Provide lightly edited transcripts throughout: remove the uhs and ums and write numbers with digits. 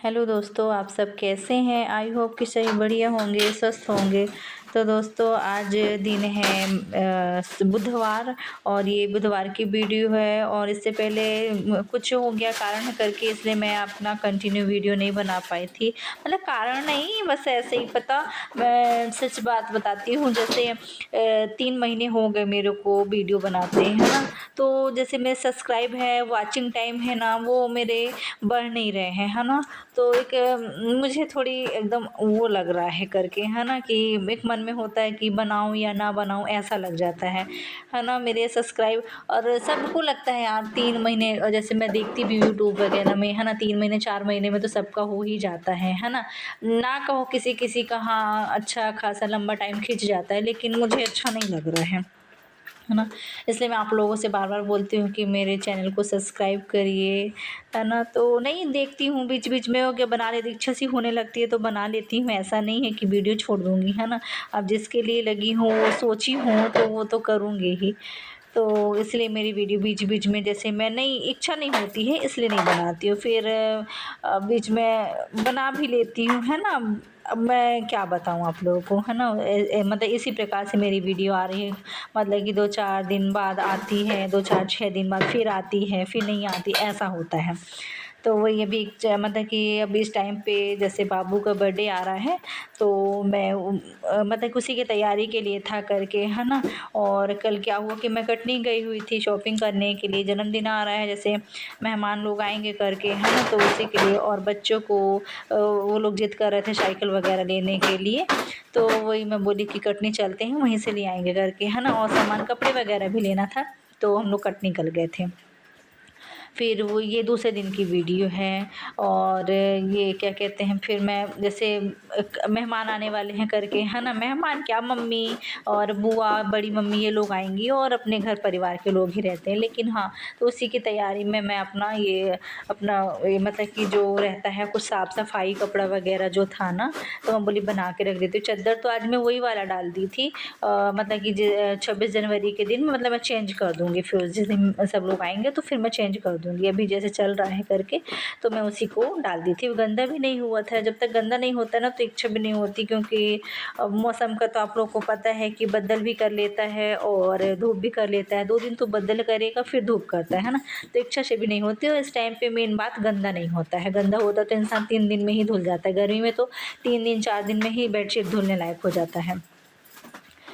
Hello दोस्तों, आप सब कैसे हैं? आई होप कि सही बढ़िया होंगे, स्वस्थ होंगे। तो दोस्तों आज दिन है बुधवार और ये बुधवार की वीडियो है। और इससे पहले कुछ हो गया कारण करके, इसलिए मैं अपना कंटिन्यू वीडियो नहीं बना पाई थी। मतलब कारण नहीं, बस ऐसे ही पता। मैं सच बात बताती हूँ, जैसे 3 महीने हो गए मेरे को वीडियो बनाते, है ना। तो जैसे मेरे सब्सक्राइब है, वॉचिंग टाइम है ना, वो मेरे बढ़ नहीं रहे हैं, है ना। तो एक मुझे थोड़ी एकदम वो लग रहा है करके, है ना, कि एक मन में होता है कि बनाऊं या ना बनाऊं, ऐसा लग जाता है ना। मेरे सब्सक्राइब और सबको लगता है यार 3 महीने, और जैसे मैं देखती भी यूट्यूब वगैरह में, है ना, 3 महीने 4 महीने में तो सबका हो ही जाता है ना। ना कहो किसी किसी का हाँ अच्छा खासा लंबा टाइम खिंच जाता है, लेकिन मुझे अच्छा नहीं लग रहा है ना। इसलिए मैं आप लोगों से बार बार बोलती हूँ कि मेरे चैनल को सब्सक्राइब करिए, है ना। तो नहीं, देखती हूँ बीच बीच में हो गया, बना लेती, इच्छा सी होने लगती है तो बना लेती हूँ। ऐसा नहीं है कि वीडियो छोड़ दूँगी, है ना। अब जिसके लिए लगी हूँ, वो सोची हूँ, तो वो तो करूँगी ही। तो इसलिए मेरी वीडियो बीच बीच में, जैसे मैं नहीं, इच्छा नहीं होती है इसलिए नहीं बनाती हूँ, फिर बीच में बना भी लेती हूँ, है ना। अब मैं क्या बताऊँ आप लोगों को, है ना। मतलब इसी प्रकार से मेरी वीडियो आ रही है। मतलब कि 2-4 दिन बाद आती है, 2-4-6 दिन बाद फिर आती है, फिर नहीं आती, ऐसा होता है। तो वही अभी मतलब कि अभी इस टाइम पे जैसे बाबू का बर्थडे आ रहा है, तो मैं मतलब उसी की तैयारी के लिए था करके, है ना। और कल क्या हुआ कि मैं कटनी गई हुई थी शॉपिंग करने के लिए, जन्मदिन आ रहा है, जैसे मेहमान लोग आएंगे करके, है ना। तो उसी के लिए, और बच्चों को वो लोग जिद कर रहे थे साइकिल वगैरह लेने के लिए। तो वही मैं बोली कि कटनी चलते हैं, वहीं से ले आएंगे करके, है ना। और सामान कपड़े वगैरह भी लेना था, तो हम लोग कटनी निकल गए थे। फिर वो ये दूसरे दिन की वीडियो है। और ये क्या कहते हैं, फिर मैं जैसे मेहमान आने वाले हैं करके, है ना। मेहमान क्या, मम्मी और बुआ, बड़ी मम्मी, ये लोग आएंगी और अपने घर परिवार के लोग ही रहते हैं। लेकिन हाँ, तो उसी की तैयारी में मैं अपना ये मतलब कि जो रहता है कुछ साफ़ सफाई, कपड़ा वगैरह जो था ना, तो मैं बोली बना के रख देती हूँ। चद्दर तो आज मैं वही वाला डाल दी थी, मतलब कि 26 जनवरी के दिन, मतलब मैं चेंज कर दूँगी, फिर जिस दिन सब लोग आएंगे तो फिर मैं चेंज कर दूँगी। अभी जैसे चल रहा है करके, तो मैं उसी को डाल दी थी। वो गंदा भी नहीं हुआ था। जब तक गंदा नहीं होता ना, तो इच्छा भी नहीं होती, क्योंकि मौसम का तो आप लोग को पता है कि बदल भी कर लेता है और धूप भी कर लेता है। 2 दिन तो बदल करेगा, फिर धूप करता है ना। तो इच्छा से भी नहीं होती। और इस टाइम पे मेन बात, गंदा नहीं होता है। गंदा होता तो इंसान 3 दिन में ही धुल जाता है। गर्मी में तो 3 दिन 4 दिन में ही बेडशीट धुलने लायक हो जाता है।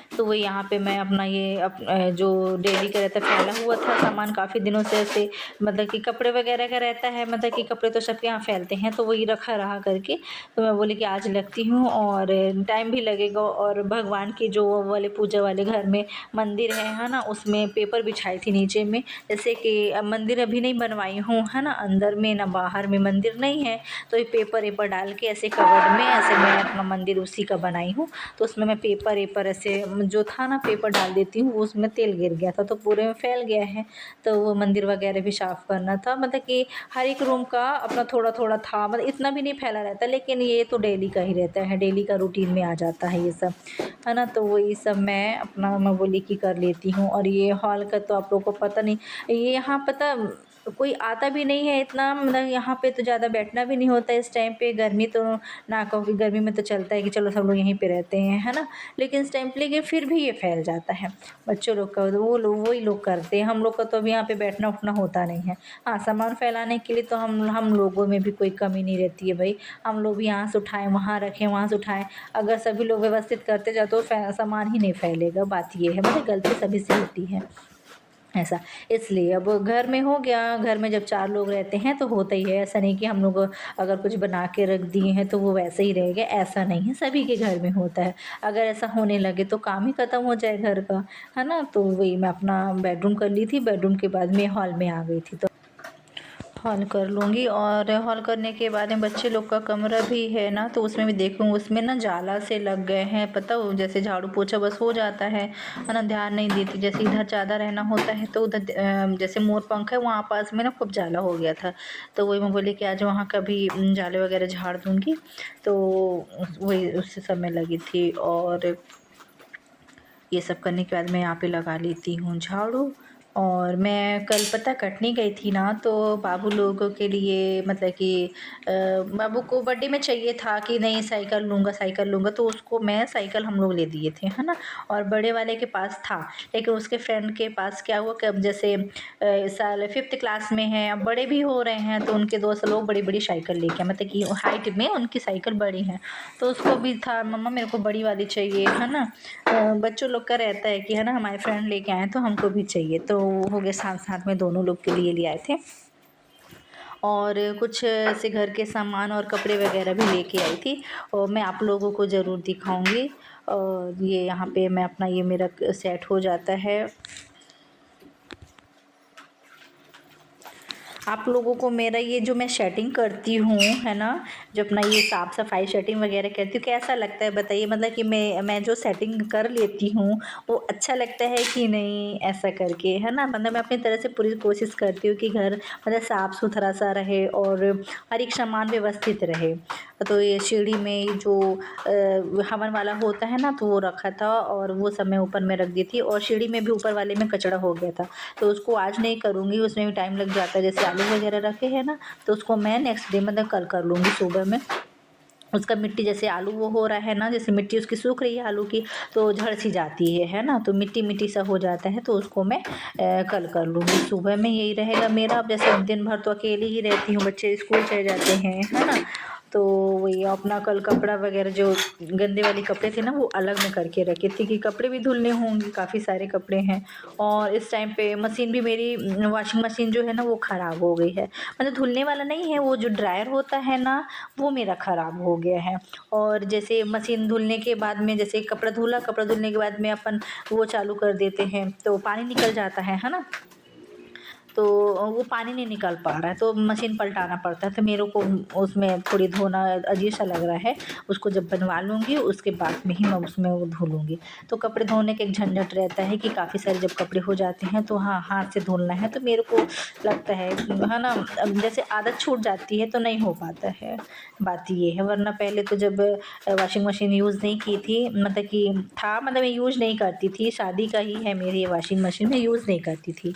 तो वो यहाँ पे मैं अपना ये जो डेली का रहता है, फैला हुआ था सामान काफ़ी दिनों से, ऐसे मतलब कि कपड़े वगैरह का रहता है, मतलब कि कपड़े तो सबके यहाँ फैलते हैं, तो वही रखा रहा करके। तो मैं बोली कि आज लगती हूँ, और टाइम भी लगेगा। और भगवान की जो वाले पूजा वाले घर में मंदिर है ना, उसमें पेपर बिछाई थी नीचे में। जैसे कि मंदिर अभी नहीं बनवाई हूँ, है ना, अंदर में ना बाहर में मंदिर नहीं है, तो ये पेपर वेपर डाल के ऐसे कवर्ड में, ऐसे मैं अपना मंदिर उसी का बनाई हूँ। तो उसमें मैं पेपर वेपर ऐसे जो था ना, पेपर डाल देती हूँ। उसमें तेल गिर गया था, तो पूरे में फैल गया है। तो वो मंदिर वगैरह भी साफ़ करना था। मतलब कि हर एक रूम का अपना थोड़ा थोड़ा था, मतलब इतना भी नहीं फैला रहता, लेकिन ये तो डेली का ही रहता है, डेली का रूटीन में आ जाता है ये सब, है ना। तो वही सब मैं बोली कि कर लेती हूँ। और ये हॉल का तो आप लोग को पता नहीं, ये यहाँ पता कोई आता भी नहीं है इतना, मतलब यहाँ पे तो ज़्यादा बैठना भी नहीं होता इस टाइम पे। गर्मी तो ना कहो कि गर्मी में तो चलता है कि चलो सब लोग यहीं पे रहते हैं, है ना। लेकिन इस टाइम पे, लेकिन फिर भी ये फैल जाता है। बच्चों लोग का तो वो लोग वही लोग करते हैं, हम लोग का तो अभी यहाँ पे बैठना उठना होता नहीं है। हाँ, सामान फैलाने के लिए तो हम लोगों में भी कोई कमी नहीं रहती है भाई। हम लोग भी यहाँ से उठाएँ, वहाँ रखें, वहाँ से उठाएँ। अगर सभी लोग व्यवस्थित करते जाओ तो सामान ही नहीं फैलेगा। बात ये है, मतलब गलती सभी से होती है ऐसा। इसलिए अब घर में हो गया, घर में जब 4 लोग रहते हैं तो होता ही है। ऐसा नहीं कि हम लोग अगर कुछ बना के रख दिए हैं तो वो वैसे ही रहेगा, ऐसा नहीं है। सभी के घर में होता है। अगर ऐसा होने लगे तो काम ही ख़त्म हो जाए घर का, है ना। तो वही मैं अपना बेडरूम कर ली थी, बेडरूम के बाद में हॉल में आ गई थी। तो हॉल कर लूँगी, और हॉल करने के बाद में बच्चे लोग का कमरा भी है ना, तो उसमें भी देखूँगी। उसमें ना जाला से लग गए हैं, पता हो, जैसे झाड़ू पोछा बस हो जाता है ना, ध्यान नहीं देती। जैसे इधर ज़्यादा रहना होता है तो उधर जैसे मोर पंख है वहाँ पास में ना खूब जाला हो गया था। तो वही मैं बोली कि आज वहाँ का भी जाले वगैरह झाड़ दूँगी। तो वही उस समय लगी थी। और ये सब करने के बाद मैं यहाँ पे लगा लेती हूँ झाड़ू। और मैं कल पता कटनी गई थी ना, तो बाबू लोगों के लिए मतलब कि बाबू को बर्थडे में चाहिए था कि नहीं साइकिल लूँगा, तो उसको मैं साइकिल हम लोग ले दिए थे, है ना। और बड़े वाले के पास था, लेकिन उसके फ्रेंड के पास क्या हुआ कि अब जैसे इस साल 5th क्लास में है, अब बड़े भी हो रहे हैं, तो उनके दोस्त लोग बड़ी-बड़ी साइकिल लेके मतलब कि हाइट में उनकी साइकिल बड़ी है। तो उसको भी था, मम्मा मेरे को बड़ी वाली चाहिए, है ना। बच्चों लोग का रहता है कि है ना, हमारे फ्रेंड लेके आए तो हमको भी चाहिए, तो हो गए साथ-साथ में दोनों लोग के लिए ले आए थे। और कुछ ऐसे घर के सामान और कपड़े वगैरह भी लेके आई थी, और मैं आप लोगों को ज़रूर दिखाऊँगी। और ये यहाँ पे मैं अपना ये मेरा सेट हो जाता है। आप लोगों को मेरा ये जो मैं सेटिंग करती हूँ, है ना, जो अपना ये साफ़ सफाई सेटिंग वगैरह करती हूँ, कैसा लगता है बताइए। मतलब कि मैं जो सेटिंग कर लेती हूँ वो अच्छा लगता है कि नहीं, ऐसा करके, है ना। मतलब मैं अपनी तरह से पूरी कोशिश करती हूँ कि घर मतलब साफ़ सुथरा सा रहे और हर एक सामान व्यवस्थित रहे। तो ये सीढ़ी में जो हवन वाला होता है ना, तो वो रखा था और वो सब मैं ऊपर में रख दी थी, और सीढ़ी में भी ऊपर वाले में कचरा हो गया था, तो उसको आज नहीं करूँगी, उसमें भी टाइम लग जाता है। जैसे आलू वगैरह रखे हैं ना, तो उसको मैं नेक्स्ट डे मतलब कल कर लूँगी सुबह में। उसका मिट्टी जैसे आलू वो हो रहा है ना, जैसे मिट्टी उसकी सूख रही है आलू की, तो झड़ सी जाती है ना, तो मिट्टी सा हो जाता है, तो उसको मैं कल कर लूँगी सुबह में। यही रहेगा मेरा। अब जैसे दिन भर तो अकेले ही रहती हूँ, बच्चे स्कूल चले जाते हैं, है ना। तो वही अपना कल कपड़ा वगैरह जो गंदे वाले कपड़े थे ना, वो अलग में करके रखी थी कि कपड़े भी धुलने होंगे, काफ़ी सारे कपड़े हैं। और इस टाइम पे मशीन भी मेरी वॉशिंग मशीन जो है ना, वो ख़राब हो गई है। मतलब धुलने वाला नहीं है, वो जो ड्रायर होता है ना, वो मेरा ख़राब हो गया है। और जैसे मशीन धुलने के बाद में, जैसे कपड़ा धुलने के बाद में अपन वो चालू कर देते हैं, तो पानी निकल जाता है ना। तो वो पानी नहीं निकल पा रहा है, तो मशीन पलटाना पड़ता है, तो मेरे को उसमें थोड़ी धोना अजीब सा लग रहा है। उसको जब बनवा लूँगी उसके बाद में ही मैं उसमें वो धो लूँगी। तो कपड़े धोने का एक झंझट रहता है कि काफ़ी सारे जब कपड़े हो जाते हैं, तो हाँ, हाथ से धुलना है, तो मेरे को लगता है ना। अब जैसे आदत छूट जाती है तो नहीं हो पाता है, बात ये है। वरना पहले तो जब वॉशिंग मशीन यूज़ नहीं की थी, मतलब कि था, मतलब मैं यूज़ नहीं करती थी, शादी का ही है मेरी ये वॉशिंग मशीन, मैं यूज़ नहीं करती थी,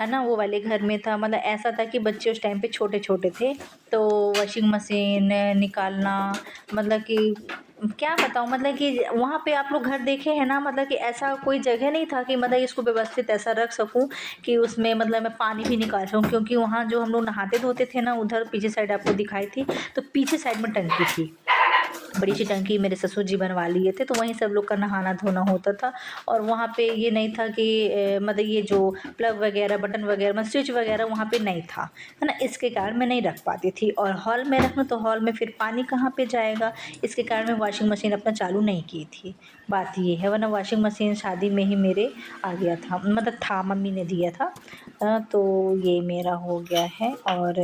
है ना। वो वाले घर में था, मतलब ऐसा था कि बच्चे उस टाइम पे छोटे-छोटे थे, तो वॉशिंग मशीन निकालना, मतलब कि क्या बताऊँ, मतलब कि वहाँ पे आप लोग घर देखे हैं ना, मतलब कि ऐसा कोई जगह नहीं था कि मतलब इसको व्यवस्थित ऐसा रख सकूँ कि उसमें मतलब मैं पानी भी निकाल सकूँ, क्योंकि वहाँ जो हम लोग नहाते धोते थे ना, उधर पीछे साइड आपको दिखाई थी, तो पीछे साइड में टंकी थी। बड़ी सी टंकी मेरे ससुर जी बनवा लिए थे, तो वहीं सब लोग का नहाना धोना होता था। और वहाँ पे ये नहीं था कि मतलब ये जो प्लग वगैरह, बटन वगैरह, मतलब स्विच वगैरह वहाँ पे नहीं था, है ना। इसके कारण मैं नहीं रख पाती थी, और हॉल में रखूँ तो हॉल में फिर पानी कहाँ पे जाएगा, इसके कारण मैं वॉशिंग मशीन अपना चालू नहीं की थी। बात ये है, वरना वॉशिंग मशीन शादी में ही मेरे आ गया था, मतलब था, मम्मी ने दिया था। तो ये मेरा हो गया है। और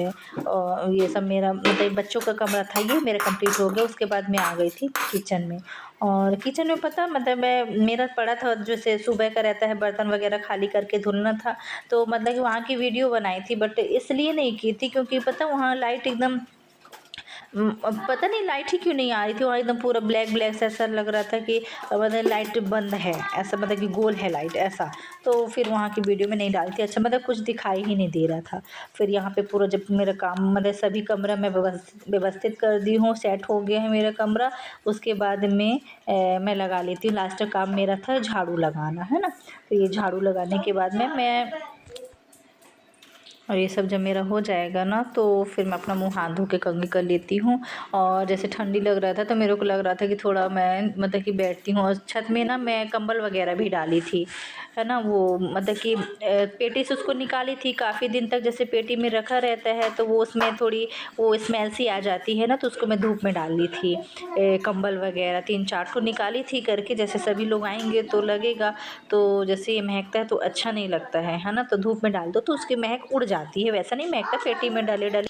ये सब मेरा मतलब बच्चों का कमरा था, ये मेरा कंप्लीट हो गया। उसके बाद मैं आ गई थी किचन में। और किचन में पता मतलब मैं मेरा पड़ा था, जैसे सुबह का रहता है, बर्तन वगैरह खाली करके धुलना था, तो मतलब कि वहाँ की वीडियो बनाई थी, बट इसलिए नहीं की थी क्योंकि पता वहाँ लाइट एकदम अब पता नहीं लाइट ही क्यों नहीं आ रही थी, वहाँ एकदम पूरा ब्लैक ब्लैक सा ऐसा लग रहा था कि मतलब लाइट बंद है, ऐसा मतलब कि गोल है लाइट ऐसा। तो फिर वहाँ की वीडियो में नहीं डालती, अच्छा मतलब कुछ दिखाई ही नहीं दे रहा था। फिर यहाँ पे पूरा जब मेरा काम मतलब सभी कमरा मैं व्यवस्थित कर दी हूँ, सेट हो गया है मेरा कमरा, उसके बाद में मैं लगा लेती हूँ। लास्ट काम मेरा था झाड़ू लगाना, है ना। तो ये झाड़ू लगाने के बाद में मैं, और ये सब जब मेरा हो जाएगा ना, तो फिर मैं अपना मुँह हाथ धो के कंघी कर लेती हूँ। और जैसे ठंडी लग रहा था, तो मेरे को लग रहा था कि थोड़ा मैं मतलब कि बैठती हूँ, और छत में ना मैं कंबल वगैरह भी डाली थी, है ना। वो मतलब कि पेटी से उसको निकाली थी, काफ़ी दिन तक जैसे पेटी में रखा रहता है, तो वो उसमें थोड़ी वो स्मेल सी आ जाती है ना, तो उसको मैं धूप में डाल ली थी। कंबल वगैरह 3-4 ठो निकाली थी करके, जैसे सभी लोग आएंगे तो लगेगा, तो जैसे ये महकता है तो अच्छा नहीं लगता है ना। तो धूप में डाल दो तो उसकी महक उड़ जाती है, वैसा नहीं महकता पेटी में डाले डाले।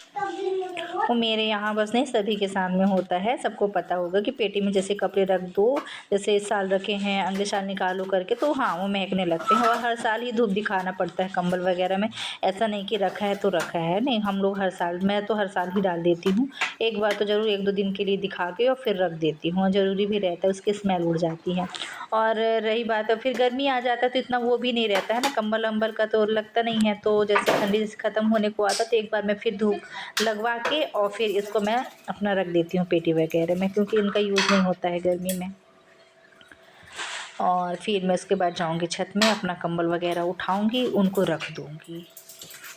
वो मेरे यहाँ बस नहीं, सभी के सामने होता है। सबको पता होगा कि पेटी में जैसे कपड़े रख दो, जैसे इस साल रखे हैं अगले साल निकालो करके, तो हाँ वो महकने लगते हैं। और हर साल ही धूप दिखाना पड़ता है कंबल वगैरह में। ऐसा नहीं कि रखा है तो रखा है, नहीं, हम लोग हर साल, मैं तो हर साल ही डाल देती हूँ। एक बार तो ज़रूर 1-2 दिन के लिए दिखा के और फिर रख देती हूँ, ज़रूरी भी रहता है, उसकी स्मेल उड़ जाती है। और रही बात है फिर गर्मी आ जाता है तो इतना वो भी नहीं रहता है ना, कंबल-वंबल का तो लगता नहीं है। तो जैसे ठंडी जैसे ख़त्म होने को आता तो एक बार मैं फिर धूप लगवा के और फिर इसको मैं अपना रख देती हूँ पेटी वगैरह में, क्योंकि इनका यूज़ नहीं होता है गर्मी में। और फिर मैं उसके बाद जाऊँगी छत में, अपना कंबल वगैरह उठाऊँगी, उनको रख दूँगी।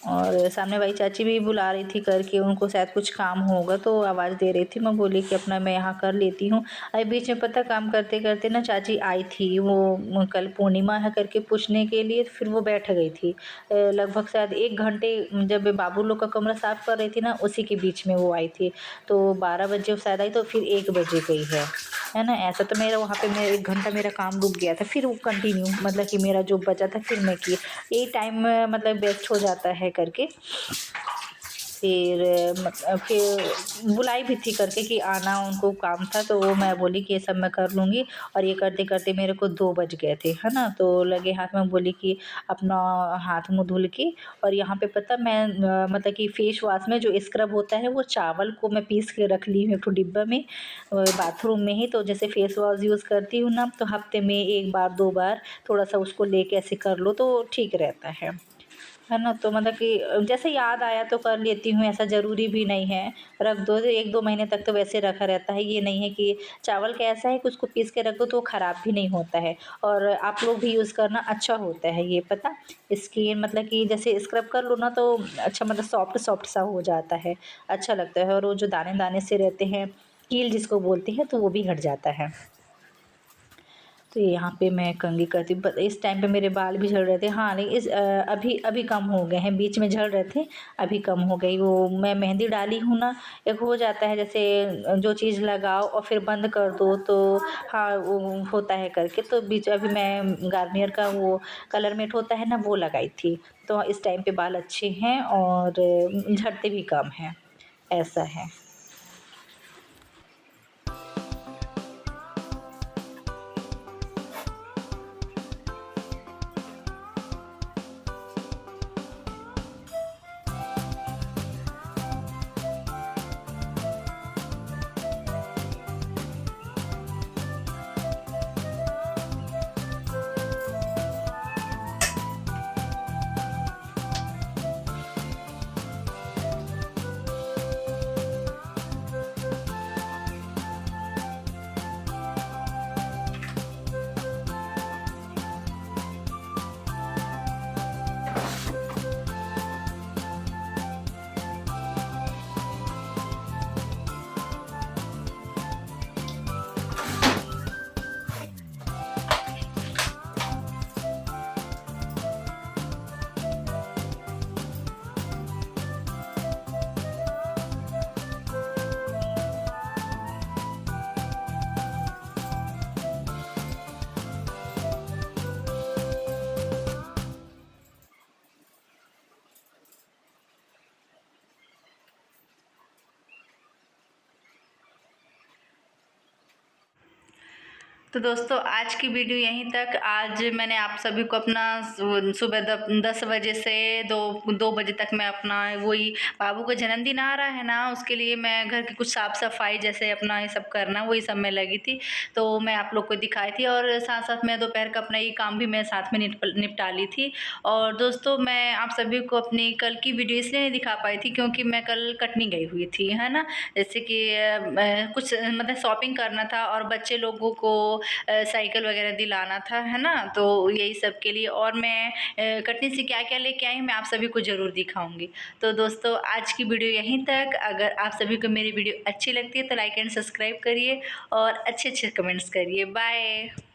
और सामने वाली चाची भी बुला रही थी करके, उनको शायद कुछ काम होगा तो आवाज़ दे रही थी। मैं बोली कि अपना मैं यहाँ कर लेती हूँ। अभी बीच में पता काम करते-करते ना चाची आई थी, वो कल पूर्णिमा है करके पूछने के लिए, फिर वो बैठ गई थी। लगभग शायद 1 घंटे जब बाबू लोग का कमरा साफ़ कर रही थी ना, उसी के बीच में वो आई थी। तो 12 बजे वो शायद आई तो फिर 1 बजे गई है ना? ऐसा तो मेरा वहाँ पे मैं 1 घंटा मेरा काम रुक गया था। फिर वो कंटिन्यू मतलब कि मेरा जो बचा था फिर मैं की। यही टाइम मतलब वेस्ट हो जाता है करके। फिर बुलाई भी थी करके कि आना, उनको काम था, तो वो मैं बोली कि ये सब मैं कर लूँगी। और ये करते-करते मेरे को 2 बज गए थे, है ना? तो लगे हाथ में बोली कि अपना हाथ मुँह धुल के, और यहाँ पे पता मैं मतलब कि फेस वॉश में जो स्क्रब होता है वो चावल को मैं पीस के रख ली हूँ एक ठो डिब्बा में बाथरूम में ही। तो जैसे फेस वॉश यूज़ करती हूँ ना, तो हफ्ते में 1 बार 2 बार थोड़ा-सा उसको लेके ऐसे कर लो तो ठीक रहता है ना? तो मतलब कि जैसे याद आया तो कर लेती हूँ, ऐसा ज़रूरी भी नहीं है। रख दो 1-2 महीने तक तो वैसे रखा रहता है। ये नहीं है कि चावल का ऐसा है कि उसको पीस के रख दो तो वो ख़राब भी नहीं होता है। और आप लोग भी यूज़ करना, अच्छा होता है ये पता। स्किन मतलब कि जैसे स्क्रब कर लो ना तो अच्छा, मतलब सॉफ्ट-सॉफ्ट सा हो जाता है, अच्छा लगता है। और वो जो दाने-दाने से रहते हैं, कील जिसको बोलते हैं, तो वो भी हट जाता है। तो यहाँ पे मैं कंघी करती हूँ। इस टाइम पे मेरे बाल भी झड़ रहे थे। हाँ, नहीं अभी अभी कम हो गए हैं, बीच में झड़ रहे थे, अभी कम हो गई। वो मैं मेहंदी डाली हूँ ना, एक हो जाता है जैसे जो चीज़ लगाओ और फिर बंद कर दो तो हाँ, वो होता है करके। तो बीच अभी मैं गार्नियर का वो कलर मेट होता है ना, वो लगाई थी। तो इस टाइम पे बाल अच्छे हैं और झड़ते भी कम हैं, ऐसा है। तो दोस्तों आज की वीडियो यहीं तक। आज मैंने आप सभी को अपना सुबह 10 बजे से 2 बजे तक मैं अपना वही बाबू का जन्मदिन आ रहा है ना, उसके लिए मैं घर की कुछ साफ़ सफाई जैसे अपना ये सब करना, वही सब में लगी थी। तो मैं आप लोग को दिखाई थी और साथ साथ मैं दोपहर का अपना ये काम भी मैं साथ में निपटा ली थी। और दोस्तों मैं आप सभी को अपनी कल की वीडियो इसलिए नहीं दिखा पाई थी क्योंकि मैं कल कटनी गई हुई थी, है ना। जैसे कि कुछ मतलब शॉपिंग करना था और बच्चे लोगों को साइकिल वगैरह दिलाना था, है ना। तो यही सब के लिए और मैं कटनी से क्या क्या लेके आई हूँ मैं आप सभी को ज़रूर दिखाऊंगी। तो दोस्तों आज की वीडियो यहीं तक। अगर आप सभी को मेरी वीडियो अच्छी लगती है तो लाइक एंड सब्सक्राइब करिए और अच्छे अच्छे कमेंट्स करिए। बाय।